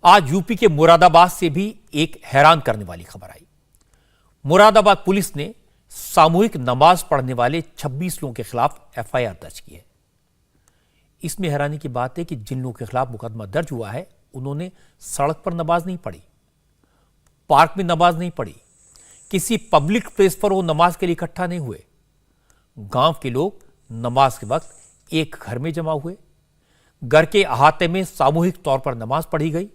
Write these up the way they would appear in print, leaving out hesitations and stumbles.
आज यूपी के मुरादाबाद से भी एक हैरान करने वाली खबर आई। मुरादाबाद पुलिस ने सामूहिक नमाज पढ़ने वाले 26 लोगों के खिलाफ एफआईआर दर्ज की है। इसमें हैरानी की बात है कि जिन लोगों के खिलाफ मुकदमा दर्ज हुआ है उन्होंने सड़क पर नमाज नहीं पढ़ी, पार्क में नमाज नहीं पढ़ी, किसी पब्लिक प्लेस पर वो नमाज के लिए इकट्ठा नहीं हुए। गांव के लोग नमाज के वक्त एक घर में जमा हुए, घर के अहाते में सामूहिक तौर पर नमाज पढ़ी गई।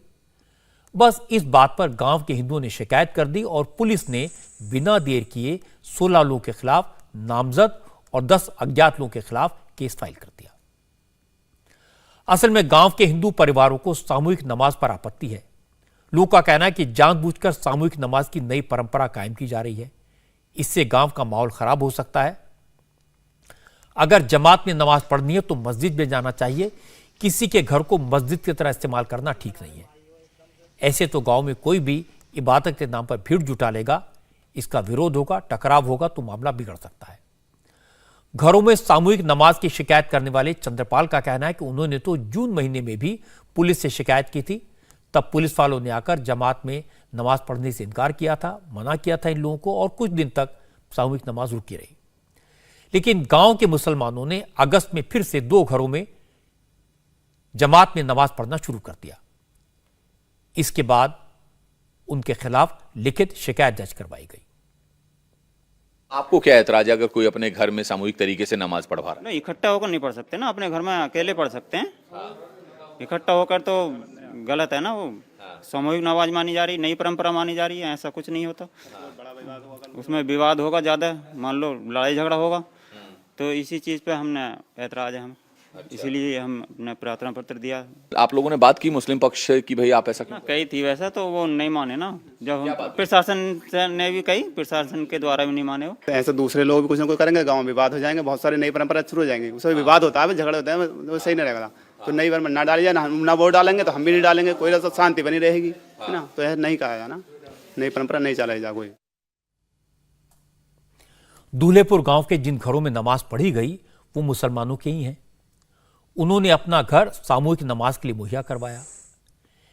बस इस बात पर गांव के हिंदुओं ने शिकायत कर दी और पुलिस ने बिना देर किए 16 लोगों के खिलाफ नामजद और 10 अज्ञात लोगों के खिलाफ केस फाइल कर दिया। असल में गांव के हिंदू परिवारों को सामूहिक नमाज पर आपत्ति है। लोगों का कहना है कि जानबूझकर सामूहिक नमाज की नई परंपरा कायम की जा रही है। इससे गांव का माहौल खराब हो सकता है। अगर जमात में नमाज पढ़नी है तो मस्जिद में जाना चाहिए। किसी के घर को मस्जिद की तरह इस्तेमाल करना ठीक नहीं है। ऐसे तो गांव में कोई भी इबादत के नाम पर भीड़ जुटा लेगा, इसका विरोध होगा, टकराव होगा तो मामला बिगड़ सकता है। घरों में सामूहिक नमाज की शिकायत करने वाले चंद्रपाल का कहना है कि उन्होंने तो जून महीने में भी पुलिस से शिकायत की थी। तब पुलिस वालों ने आकर जमात में नमाज पढ़ने से इनकार किया था, मना किया था इन लोगों को और कुछ दिन तक सामूहिक नमाज रुकी रही। लेकिन गांव के मुसलमानों ने अगस्त में फिर से 2 घरों में जमात में नमाज पढ़ना शुरू कर दिया। इसके बाद उनके खिलाफ लिखित शिकायत दर्ज करवाई गई। आपको क्या ऐतराज है अगर कोई अपने घर में सामूहिक तरीके से नमाज पढ़वा रहा है? नहीं, इकट्ठा होकर नहीं पढ़ सकते ना, अपने घर में अकेले पढ़ सकते हैं। इकट्ठा होकर तो गलत है ना, वो सामूहिक नमाज मानी जा रही, नई परंपरा मानी जा रही है। ऐसा कुछ नहीं होता, उसमें विवाद होगा ज़्यादा, मान लो लड़ाई झगड़ा होगा, तो इसी चीज़ पे हमने ऐतराज है। हम इसीलिए हम अपने प्रार्थना पत्र दिया। आप लोगों ने बात की मुस्लिम पक्ष से कि भाई आप ऐसा क्यों? कही थी वैसा, तो वो नहीं माने ना। जब प्रशासन ने भी कही, प्रशासन के द्वारा भी नहीं माने वो। ऐसे दूसरे लोग भी कुछ ना कुछ करेंगे, गांव में विवाद हो जाएंगे, बहुत सारी नई परंपरा शुरू हो जाएंगी, उसमें विवाद होता है, झगड़े होते हैं, वो सही नहीं रहेगा। तो नई परंपरा ना डाली जाए, ना वोट डालेंगे तो हम भी नहीं डालेंगे, कोई शांति बनी रहेगी, है ना। तो ऐसा नहीं कहा जाए ना, नई परंपरा नहीं चलाई जा। कोई दूल्हेपुर गांव के जिन घरों में नमाज पढ़ी गई वो मुसलमानों के ही हैं। उन्होंने अपना घर सामूहिक नमाज के लिए मुहैया करवाया।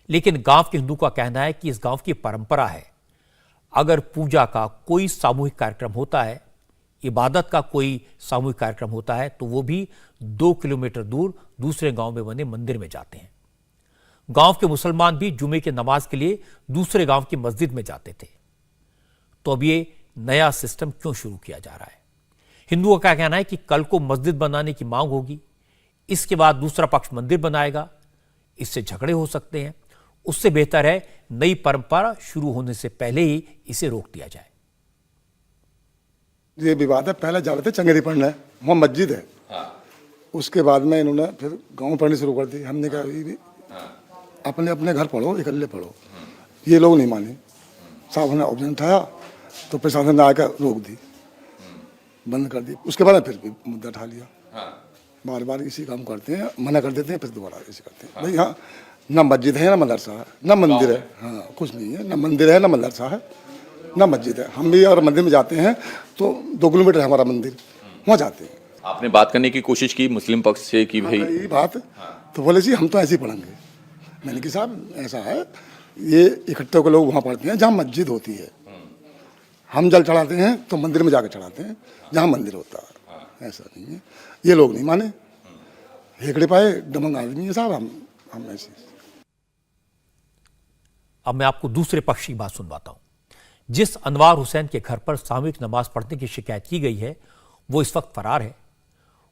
लेकिन गांव के हिंदू का कहना है कि इस गांव की परंपरा है, अगर पूजा का कोई सामूहिक कार्यक्रम होता है, इबादत का कोई सामूहिक कार्यक्रम होता है, तो वो भी 2 किलोमीटर दूर दूसरे गांव में बने मंदिर में जाते हैं। गांव के मुसलमान भी जुमे की नमाज के लिए दूसरे गांव की मस्जिद में जाते थे। तो अब ये नया सिस्टम क्यों शुरू किया जा रहा है? हिंदुओं का कहना है कि कल को मस्जिद बनाने की मांग होगी, इसके बाद दूसरा पक्ष मंदिर बनाएगा, इससे झगड़े हो सकते हैं। उससे बेहतर है नई परंपरा शुरू होने से पहले ही इसे रोक दिया जाए। ये विवाद है, पहले जा रहे थे चंगेरी पढ़ने, वहाँ मस्जिद है। उसके बाद में इन्होंने फिर गांव पढ़नी शुरू कर दी। हमने कहा भी अपने अपने घर पढ़ो, इकल्ले पढ़ो। ये लोग नहीं माने, साहब ने ऑप्शन उठाया तो प्रशासन ने आकर रोक दी, बंद कर दी। उसके बाद फिर भी मुद्दा उठा लिया। बार बार इसी काम करते हैं, मना कर देते हैं, फिर दोबारा इसी करते हैं। भाई हाँ, ना मस्जिद है ना मदरसा है, ना मंदिर है, हाँ कुछ नहीं है, ना मंदिर है ना मदरसा है, ना मस्जिद है। हम भी अगर मंदिर में जाते हैं तो 2 किलोमीटर है हमारा मंदिर, वहाँ जाते हैं। आपने बात करने की कोशिश की मुस्लिम पक्ष से कि भाई यही बात, तो बोले जी हम तो ऐसे ही पढ़ेंगे। मैंने कहा साहब ऐसा है, ये इकट्ठे होकर लोग वहाँ पढ़ते हैं जहाँ मस्जिद होती है। हम जल चढ़ाते हैं तो मंदिर में जाकर चढ़ाते हैं जहाँ मंदिर होता है, ऐसा नहीं है। ये लोग नहीं माने, हेकड़े पाए दमंग आदमी है साहब, हम ऐसे। अब मैं आपको दूसरे पक्ष की बात सुनवाता हूं। जिस अनवार हुसैन के घर पर सामूहिक नमाज पढ़ने की शिकायत की गई है वो इस वक्त फरार है।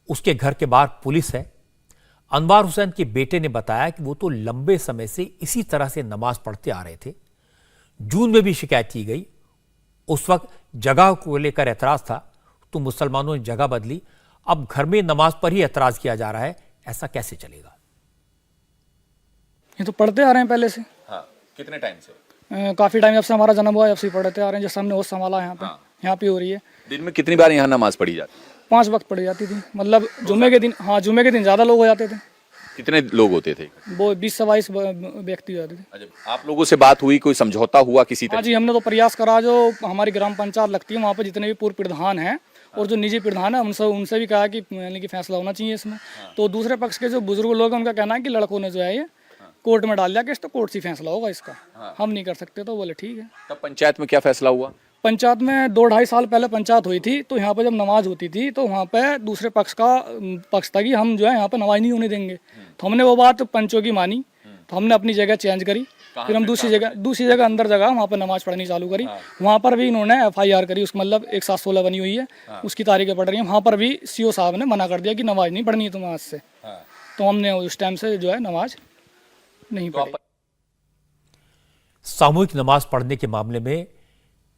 उसके घर के बाहर पुलिस है। अनवार हुसैन के बेटे ने बताया कि वो तो लंबे समय से इसी तरह से नमाज पढ़ते आ रहे थे। जून में भी शिकायत की गई, उस वक्त जगह को लेकर ऐतराज था, तो मुसलमानों ने जगह बदली। अब घर में नमाज पर ही ऐतराज किया जा रहा है, ऐसा कैसे चलेगा? ये तो पढ़ते आ रहे हैं पहले से। हाँ, कितने टाइम से? काफी टाइम, जब से हमारा जन्म हुआ जब से पढ़ते आ रहे हैं। जैसे हमने वो संभाला यहाँ पे, यहाँ पे हो रही है। दिन में कितनी बार यहाँ नमाज पढ़ी जाती? 5 वक्त पढ़ी जाती थी, मतलब जुम्मे के दिन। हाँ, जुम्मे के दिन ज्यादा लोग हो जाते थे। कितने लोग होते थे? वो 20 से 22 व्यक्ति हो जाते थे। अच्छा, आप लोगों से बात हुई, कोई समझौता हुआ किसी तरह? हाँ जी, हमने तो प्रयास करा। जो हमारी ग्राम पंचायत लगती है वहाँ पे जितने भी पूर्व प्रधान हैं और जो निजी प्रधान है उनसे भी कहा कि यानी कि फैसला होना चाहिए इसमें। तो दूसरे पक्ष के जो बुजुर्ग लोग हैं उनका कहना है कि लड़कों ने जो है ये कोर्ट में डाल दिया केस, तो कोर्ट से फैसला होगा इसका, हम नहीं कर सकते। तो बोले ठीक है। तब पंचायत में क्या फैसला हुआ? पंचायत में 2-2.5 साल पहले पंचायत हुई थी, तो यहाँ पे जब नमाज होती थी तो वहाँ पे दूसरे पक्ष था कि हम जो है यहाँ पे नमाज नहीं होने देंगे। तो हमने वो बात पंचों की मानी, तो हमने अपनी जगह चेंज करी, फिर हम दूसरी जगह अंदर जगह वहाँ पर नमाज पढ़नी चालू करी। वहाँ पर भी इन्होंने FIR करी, उसका मतलब 1/7/16 बनी हुई है, उसकी तारीखें पढ़ रही हैं। वहाँ पर भी CO साहब ने मना कर दिया कि नमाज नहीं पढ़नी है तुम्हें आज से। तो हमने उस टाइम से जो है नमाज नहीं पढ़ी। सामूहिक नमाज पढ़ने के मामले में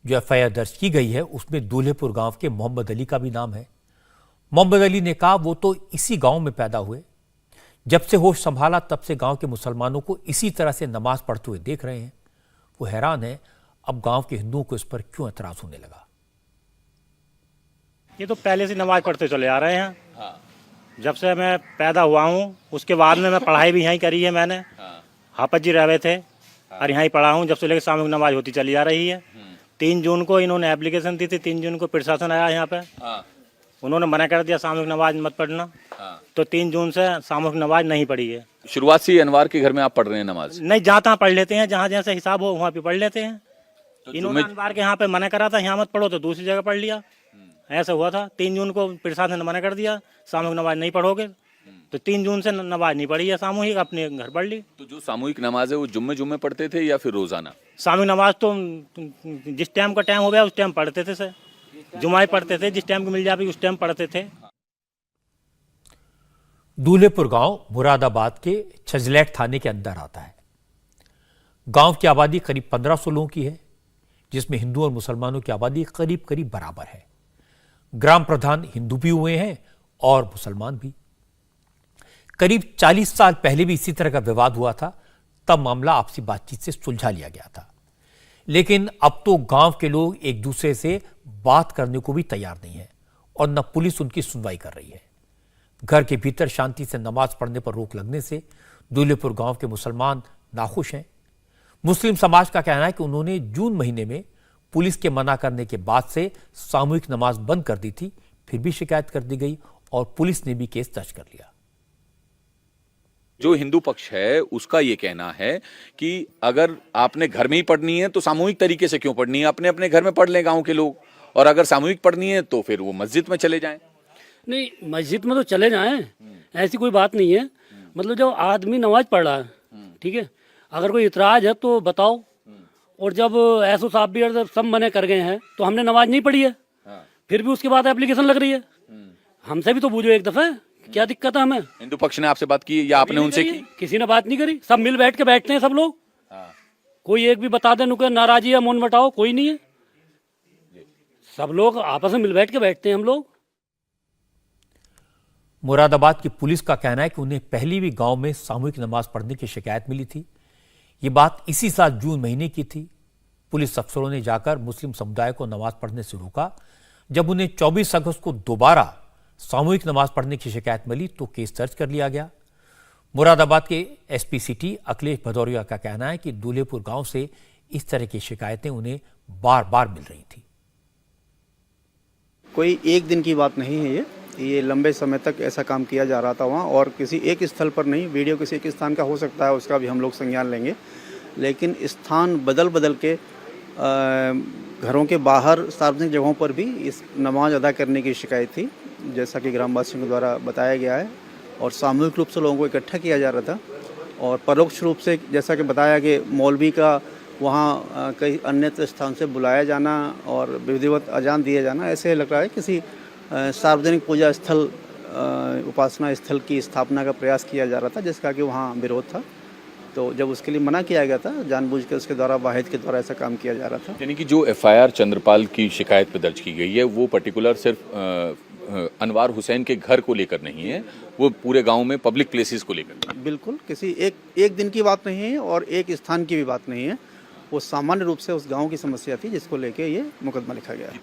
जो FIR दर्ज की गई है उसमें दूल्हेपुर गांव के मोहम्मद अली का भी नाम है। मोहम्मद अली ने कहा वो तो इसी गांव में पैदा हुए, जब से होश संभाला तब से गांव के मुसलमानों को इसी तरह से नमाज पढ़ते हुए देख रहे हैं। वो हैरान है अब गांव के हिंदुओं को इस पर क्यों एतराज होने लगा। ये तो पहले से नमाज पढ़ते चले आ रहे हैं। जब से मैं पैदा हुआ हूँ उसके बाद में मैं पढ़ाई भी यहीं करी है मैंने। हाफज जी रहे थे और यहीं पढ़ा हूँ जब से लेकर सामूहिक नमाज होती चली आ रही है। 3 जून को इन्होंने एप्लीकेशन दी थी, 3 जून को प्रशासन आया यहाँ पे, उन्होंने मना कर दिया सामूहिक नमाज मत पढ़ना, तो 3 जून से सामूहिक नमाज नहीं पढ़ी है। शुरुआत से अनवार के घर में आप पढ़ रहे हैं नमाज? नहीं, जहाँ तहाँ पढ़ लेते हैं, जहाँ जैसे हिसाब हो वहाँ पे पढ़ लेते हैं। इन्होंने अनवार के यहाँ पे मना करा था, यहाँ मत पढ़ो, तो दूसरी जगह पढ़ लिया। ऐसा हुआ था। 3 जून को प्रशासन ने मना कर दिया सामूहिक नमाज नहीं पढ़ोगे, तो 3 जून से नमाज नहीं पढ़ी है सामूहिक, अपने घर पढ़ ली। तो जो सामूहिक नमाज है वो जुम्मे पढ़ते थे या फिर रोजाना? सामूहिक नमाज तो जिस टाइम का टाइम हो गया उस टाइम पढ़ते थे सर, जुमाई पढ़ते थे, जिस टाइम को मिल जाए उस टाइम पढ़ते थे। दूल्हेपुर गांव मुरादाबाद के छजलैट थाने के अंदर आता है। गांव की आबादी करीब 1500 लोगों की है, जिसमें हिंदू और मुसलमानों की आबादी करीब करीब बराबर है। ग्राम प्रधान हिंदू भी हुए हैं और मुसलमान भी। करीब 40 साल पहले भी इसी तरह का विवाद हुआ था, तब मामला आपसी बातचीत से सुलझा लिया गया था। लेकिन अब तो गांव के लोग एक दूसरे से बात करने को भी तैयार नहीं है और न पुलिस उनकी सुनवाई कर रही है। घर के भीतर शांति से नमाज पढ़ने पर रोक लगने से दूल्हेपुर गांव के मुसलमान नाखुश हैं। मुस्लिम समाज का कहना है कि उन्होंने जून महीने में पुलिस के मना करने के बाद से सामूहिक नमाज बंद कर दी थी, फिर भी शिकायत कर दी गई और पुलिस ने भी केस दर्ज कर लिया। जो हिंदू पक्ष है उसका ये कहना है कि अगर आपने घर में ही पढ़नी है तो सामूहिक तरीके से क्यों पढ़नी है, अपने अपने घर में पढ़ लें गांव के लोग, और अगर सामूहिक पढ़नी है तो फिर वो मस्जिद में चले जाएं। नहीं, मस्जिद में तो चले जाएं, ऐसी कोई बात नहीं है। मतलब जब आदमी नमाज पढ़ रहा है, ठीक है, अगर कोई इतराज है तो बताओ। और जब ऐसो साहब भी सब मने कर गए हैं तो हमने नमाज नहीं पढ़ी है, फिर भी उसके बाद एप्लीकेशन लग रही है। हमसे भी तो पूछो एक दफा, क्या दिक्कत है हमें। हिंदू पक्ष ने आपसे बात की या आपने उनसे की? किसी ने बात नहीं करी, सब मिल बैठ के बैठते हैं सब लोग। कोई एक भी बता दे नुके नाराजी या मौन बटाओ, कोई नहीं है। सब लोग आपस में मिल बैठ के बैठते हैं हम लोग। मुरादाबाद की पुलिस का कहना है कि उन्हें पहले भी गांव में सामूहिक नमाज पढ़ने की शिकायत मिली थी। ये बात इसी साल जून महीने की थी। पुलिस अफसरों ने जाकर मुस्लिम समुदाय को नमाज पढ़ने से रोका। जब उन्हें 24 अगस्त को दोबारा सामूहिक नमाज पढ़ने की शिकायत मिली तो केस दर्ज कर लिया गया। मुरादाबाद के SP सिटी अखिलेश भदौरिया का कहना है कि दूल्हेपुर गांव से इस तरह की शिकायतें उन्हें बार बार मिल रही थी। कोई एक दिन की बात नहीं है, ये लंबे समय तक ऐसा काम किया जा रहा था वहाँ, और किसी एक स्थल पर नहीं। वीडियो किसी एक स्थान का हो सकता है, उसका भी हम लोग संज्ञान लेंगे, लेकिन स्थान बदल बदल के घरों के बाहर सार्वजनिक जगहों पर भी इस नमाज अदा करने की शिकायत थी, जैसा कि ग्रामवासियों के द्वारा बताया गया है। और सामूहिक रूप से लोगों को इकट्ठा किया जा रहा था, और परोक्ष रूप से जैसा कि बताया कि मौलवी का वहाँ कई अन्य स्थान से बुलाया जाना और विधिवत अजान दिया जाना, ऐसे लग रहा है किसी सार्वजनिक पूजा स्थल, उपासना स्थल की स्थापना का प्रयास किया जा रहा था, जिसका कि वहाँ विरोध था। तो जब उसके लिए मना किया गया था, जानबूझकर उसके द्वारा वाहिद के द्वारा ऐसा काम किया जा रहा था। यानी कि जो FIR चंद्रपाल की शिकायत पर दर्ज की गई है वो पर्टिकुलर सिर्फ अनवार हुसैन के घर को लेकर नहीं है, वो पूरे गांव में पब्लिक प्लेसेस को लेकर। बिल्कुल, किसी एक दिन की बात नहीं है और एक स्थान की भी बात नहीं है। वो सामान्य रूप से उस गांव की समस्या थी, जिसको लेके ये मुकदमा लिखा गया है।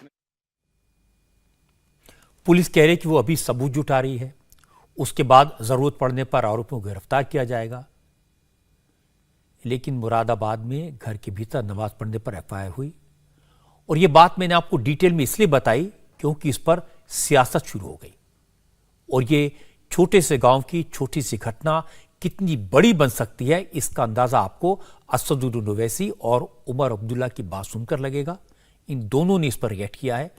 पुलिस कह रही कि वो अभी सबूत जुटा रही है, उसके बाद जरूरत पड़ने पर आरोपियों को गिरफ्तार किया जाएगा। लेकिन मुरादाबाद में घर के भीतर नमाज पढ़ने पर FIR हुई, और यह बात मैंने आपको डिटेल में इसलिए बताई क्योंकि इस पर सियासत शुरू हो गई, और ये छोटे से गांव की छोटी सी घटना कितनी बड़ी बन सकती है, इसका अंदाजा आपको असदुद्दीन ओवैसी और उमर अब्दुल्ला की बात सुनकर लगेगा। इन दोनों ने इस पर रिएक्ट किया है।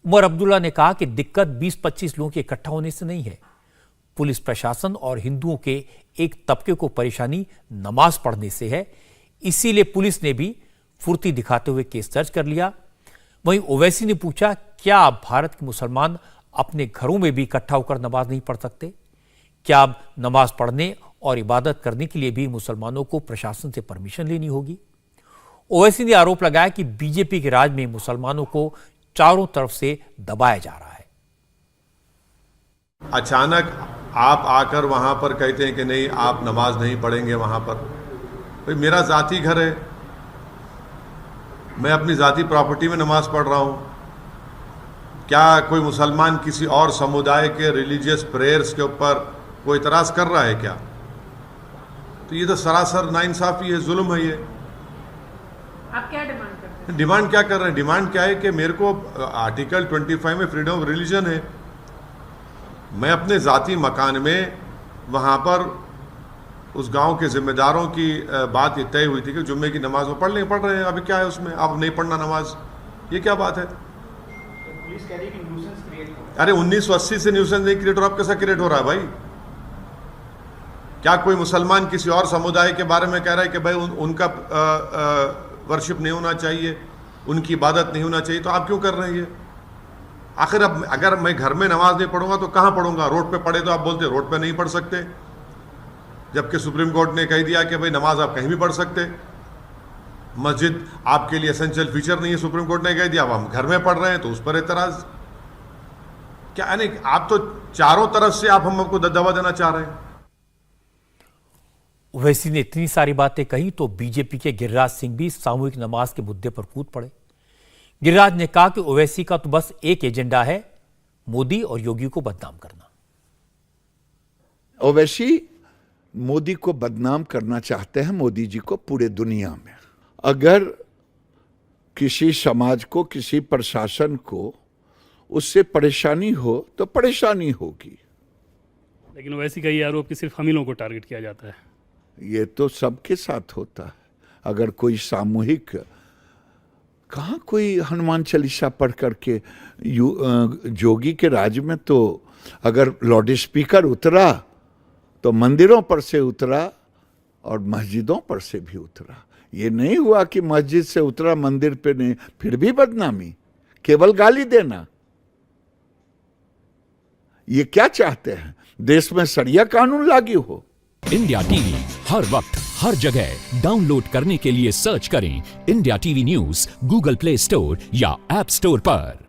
उमर अब्दुल्ला ने कहा कि दिक्कत 20-25 लोगों के इकट्ठा होने से नहीं है, पुलिस प्रशासन और हिंदुओं के एक तबके को परेशानी नमाज पढ़ने से है, इसीलिए पुलिस ने भी फुर्ती दिखाते हुए केस दर्ज कर लिया। वहीं ओवैसी ने पूछा, क्या आप भारत के मुसलमान अपने घरों में भी इकट्ठा होकर नमाज नहीं पढ़ सकते? क्या अब नमाज पढ़ने और इबादत करने के लिए भी मुसलमानों को प्रशासन से परमिशन लेनी होगी? ओवैसी ने आरोप लगाया कि बीजेपी के राज में मुसलमानों को चारों तरफ से दबाया जा रहा है। अचानक आप आकर वहां पर कहते हैं कि नहीं, आप नमाज नहीं पढ़ेंगे वहां पर। भाई मेरा जाती घर है, मैं अपनी जाती प्रॉपर्टी में नमाज पढ़ रहा हूं। क्या कोई मुसलमान किसी और समुदाय के रिलीजियस प्रेयर्स के ऊपर कोई इतराज कर रहा है क्या? तो ये तो सरासर नाइंसाफी है, जुल्म है। ये आप क्या डिमांड करते हैं? डिमांड क्या कर रहे हैं? डिमांड क्या है कि मेरे को आर्टिकल 25 में फ्रीडम ऑफ रिलीजन है। मैं अपने ज़ाती मकान में वहाँ पर उस गांव के जिम्मेदारों की बात ये तय हुई थी कि जुम्मे की नमाज वो पढ़ रहे हैं। अभी क्या है उसमें? अब नहीं पढ़ना नमाज, ये क्या बात है? पुलिस कह रही है कि न्यूसेंस क्रिएट हो रहा है। अरे 1980 से न्यूसेंस नहीं क्रिएट हो रहा, अब कैसा क्रिएट हो रहा है भाई? क्या कोई मुसलमान किसी और समुदाय के बारे में कह रहा है कि भाई उनका वर्शिप नहीं होना चाहिए, उनकी इबादत नहीं होना चाहिए? तो आप क्यों कर रहे हैं ये? आखिर अब अगर मैं घर में नमाज नहीं पढ़ूंगा तो कहाँ पढ़ूंगा? रोड पे पढ़े तो आप बोलते रोड पे नहीं पढ़ सकते, जबकि सुप्रीम कोर्ट ने कह दिया कि भाई नमाज आप कहीं भी पढ़ सकते। मस्जिद आपके लिए एसेंशियल फीचर नहीं है, सुप्रीम कोर्ट ने कह दिया। अब हम घर में पढ़ रहे हैं तो उस पर एतराज क्या? यानी आप तो चारों तरफ से आप हमको दबा देना चाह रहे हैं। ओवैसी ने इतनी सारी बातें कही तो बीजेपी के गिरिराज सिंह भी सामूहिक नमाज के मुद्दे पर कूद पड़े। गिरिराज ने कहा कि ओवैसी का तो बस एक एजेंडा है, मोदी और योगी को बदनाम करना। ओवैसी मोदी को बदनाम करना चाहते हैं, मोदी जी को पूरे दुनिया में। अगर किसी समाज को, किसी प्रशासन को उससे परेशानी हो तो परेशानी होगी। लेकिन ओवैसी का ये आरोप कि सिर्फ हम ही लोगों को टारगेट किया जाता है। ये तो सबके साथ होता है। अगर कोई सामूहिक, कहाँ कोई हनुमान चालीसा पढ़ करके, जोगी के राज में तो अगर लाउड स्पीकर उतरा तो मंदिरों पर से उतरा और मस्जिदों पर से भी उतरा। ये नहीं हुआ कि मस्जिद से उतरा मंदिर पे नहीं, फिर भी बदनामी, केवल गाली देना। ये क्या चाहते हैं? देश में शरिया कानून लागू हो। इंडिया टीवी हर वक्त हर जगह डाउनलोड करने के लिए सर्च करें India TV news Google play store या ऐप स्टोर पर।